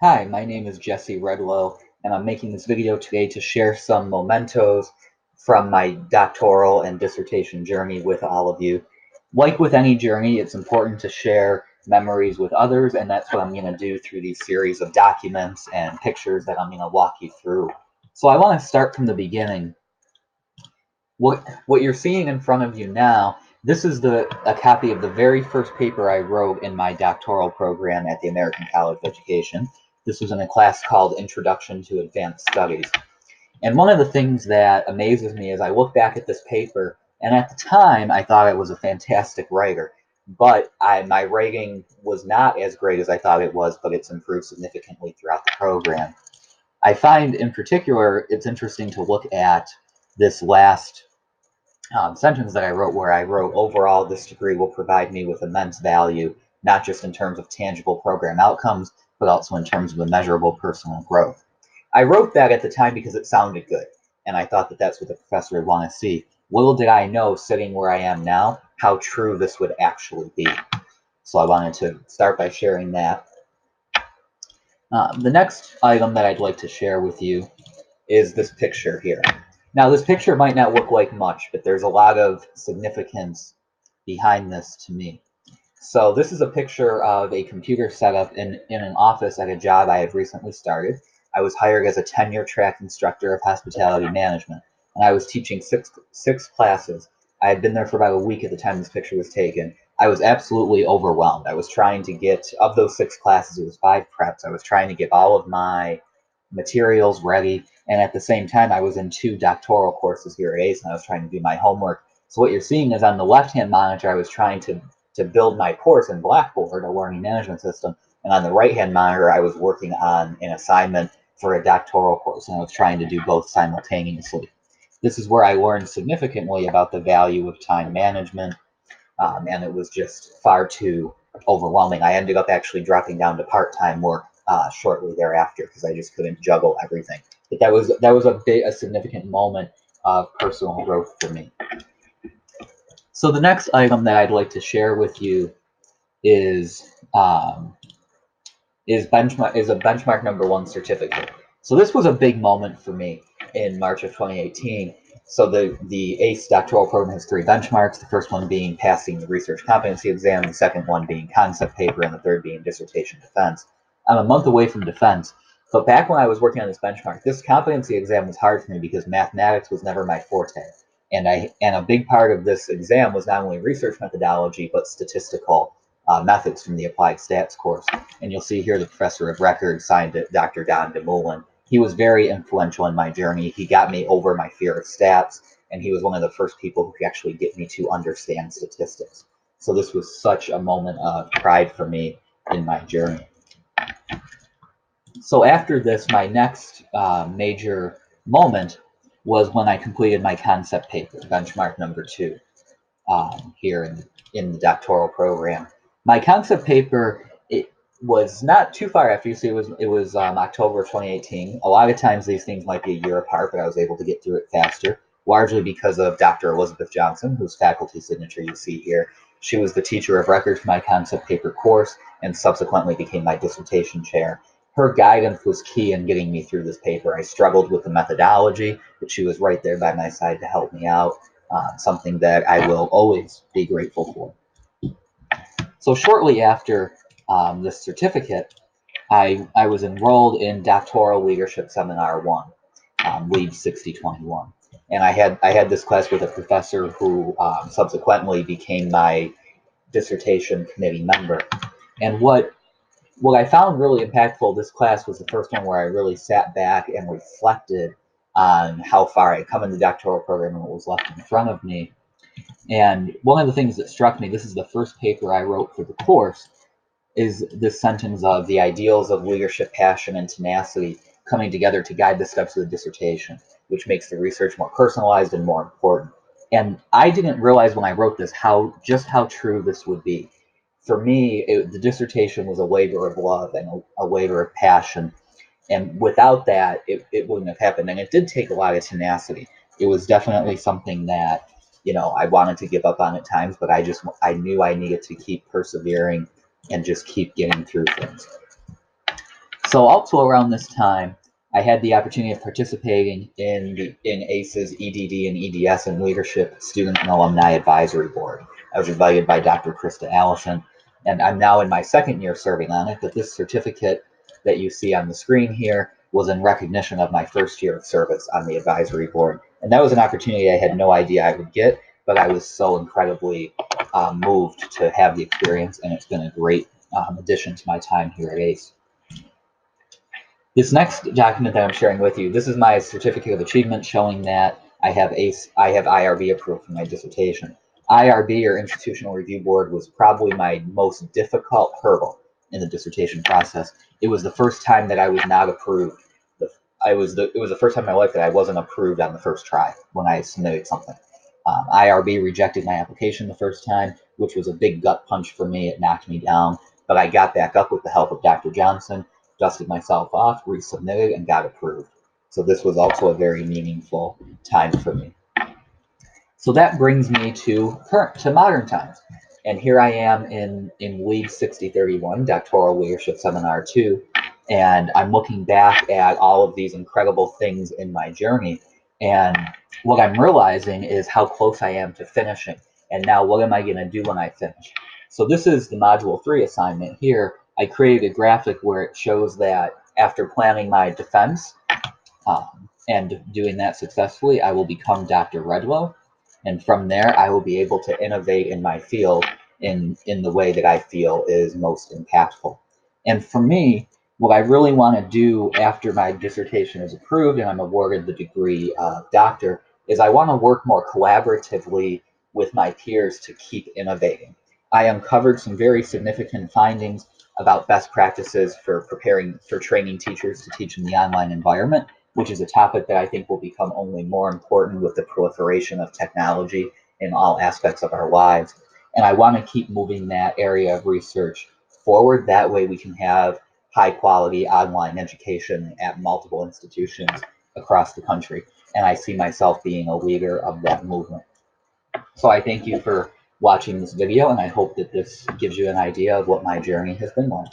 Hi, my name is Jesse Redlo, and I'm making this video today to share some mementos from my doctoral and dissertation journey with all of you. Like with any journey, it's important to share memories with others, and that's what I'm going to do through these series of documents and pictures that I'm going to walk you through. So I want to start from the beginning. What you're seeing in front of you now, this is a copy of the very first paper I wrote in my doctoral program at the American College of Education. This was in a class called Introduction to Advanced Studies. And one of the things that amazes me is I look back at this paper, and at the time I thought I was a fantastic writer, but my writing was not as great as I thought it was, but it's improved significantly throughout the program. I find in particular it's interesting to look at this last sentence that I wrote, where I wrote, overall, this degree will provide me with immense value, not just in terms of tangible program outcomes, but also in terms of immeasurable personal growth. I wrote that at the time because it sounded good, and I thought that that's what the professor would want to see. Little did I know, sitting where I am now, how true this would actually be. So I wanted to start by sharing that. The next item that I'd like to share with you is this picture here. Now, this picture might not look like much, but there's a lot of significance behind this to me. So this is a picture of a computer setup in an office at a job I had recently started. I was hired as a tenure track instructor of hospitality management, and I was teaching six classes. I had been there for about a week at the time this picture was taken. I was absolutely overwhelmed. I was trying to get, of those six classes, it was 5 preps. I was trying to get all of my materials ready, and at the same time, I was in 2 doctoral courses here at ACE, and I was trying to do my homework. So what you're seeing is on the left-hand monitor, I was trying to build my course in Blackboard, a learning management system, and on the right-hand monitor, I was working on an assignment for a doctoral course, and I was trying to do both simultaneously. This is where I learned significantly about the value of time management, and it was just far too overwhelming. I ended up actually dropping down to part-time work shortly thereafter because I just couldn't juggle everything. But that was a significant moment of personal growth for me. So the next item that I'd like to share with you is a benchmark number 1 certificate. So this was a big moment for me in March of 2018. So the ACE doctoral program has 3 benchmarks, the first one being passing the research competency exam, the second one being concept paper, and the third being dissertation defense. I'm a month away from defense, but back when I was working on this benchmark, this competency exam was hard for me because mathematics was never my forte. And a big part of this exam was not only research methodology, but statistical methods from the applied stats course. And you'll see here the professor of record signed it, Dr. Don DeMullen. He was very influential in my journey. He got me over my fear of stats, and he was one of the first people who could actually get me to understand statistics. So this was such a moment of pride for me in my journey. So after this, my next major moment was when I completed my concept paper, benchmark number 2, here in the doctoral program. My concept paper, it was not too far after. You see, it was October of 2018. A lot of times these things might be a year apart, but I was able to get through it faster, largely because of Dr. Elizabeth Johnson, whose faculty signature you see here. She was the teacher of record for my concept paper course and subsequently became my dissertation chair. Her guidance was key in getting me through this paper. I struggled with the methodology, but she was right there by my side to help me out. Something that I will always be grateful for. So shortly after this certificate, I was enrolled in Doctoral Leadership Seminar 1, Lead 6021. And I had this class with a professor who subsequently became my dissertation committee member. And what I found really impactful, this class was the first one where I really sat back and reflected on how far I had come in the doctoral program and what was left in front of me. And one of the things that struck me, this is the first paper I wrote for the course, is this sentence of the ideals of leadership, passion, and tenacity coming together to guide the steps of the dissertation, which makes the research more personalized and more important. And I didn't realize when I wrote this just how true this would be. For me, the dissertation was a labor of love and a labor of passion. And without that, it wouldn't have happened. And it did take a lot of tenacity. It was definitely something that, I wanted to give up on at times, but I knew I needed to keep persevering and just keep getting through things. So also around this time, I had the opportunity of participating in ACE's EDD and EDS and Leadership Student and Alumni Advisory Board. I was invited by Dr. Krista Allison, and I'm now in my second year serving on it, but this certificate that you see on the screen here was in recognition of my first year of service on the advisory board. And that was an opportunity I had no idea I would get, but I was so incredibly moved to have the experience, and it's been a great addition to my time here at ACE. This next document that I'm sharing with you, this is my certificate of achievement showing that I have IRB approved for my dissertation. IRB, or Institutional Review Board, was probably my most difficult hurdle in the dissertation process. It was the first time that I was not approved. It was the first time in my life that I wasn't approved on the first try when I submitted something. IRB rejected my application the first time, which was a big gut punch for me. It knocked me down, but I got back up with the help of Dr. Johnson, dusted myself off, resubmitted, and got approved. So this was also a very meaningful time for me. So that brings me to modern times. And here I am in League 6031, Doctoral Leadership Seminar 2, and I'm looking back at all of these incredible things in my journey. And what I'm realizing is how close I am to finishing. And now what am I going to do when I finish? So this is the Module 3 assignment here. I created a graphic where it shows that after planning my defense and doing that successfully, I will become Dr. Redlo. And from there, I will be able to innovate in my field in the way that I feel is most impactful. And for me, what I really want to do after my dissertation is approved and I'm awarded the degree of doctor is I want to work more collaboratively with my peers to keep innovating. I uncovered some very significant findings about best practices for training teachers to teach in the online environment, which is a topic that I think will become only more important with the proliferation of technology in all aspects of our lives. And I want to keep moving that area of research forward. That way we can have high quality online education at multiple institutions across the country. And I see myself being a leader of that movement. So I thank you for watching this video, and I hope that this gives you an idea of what my journey has been like.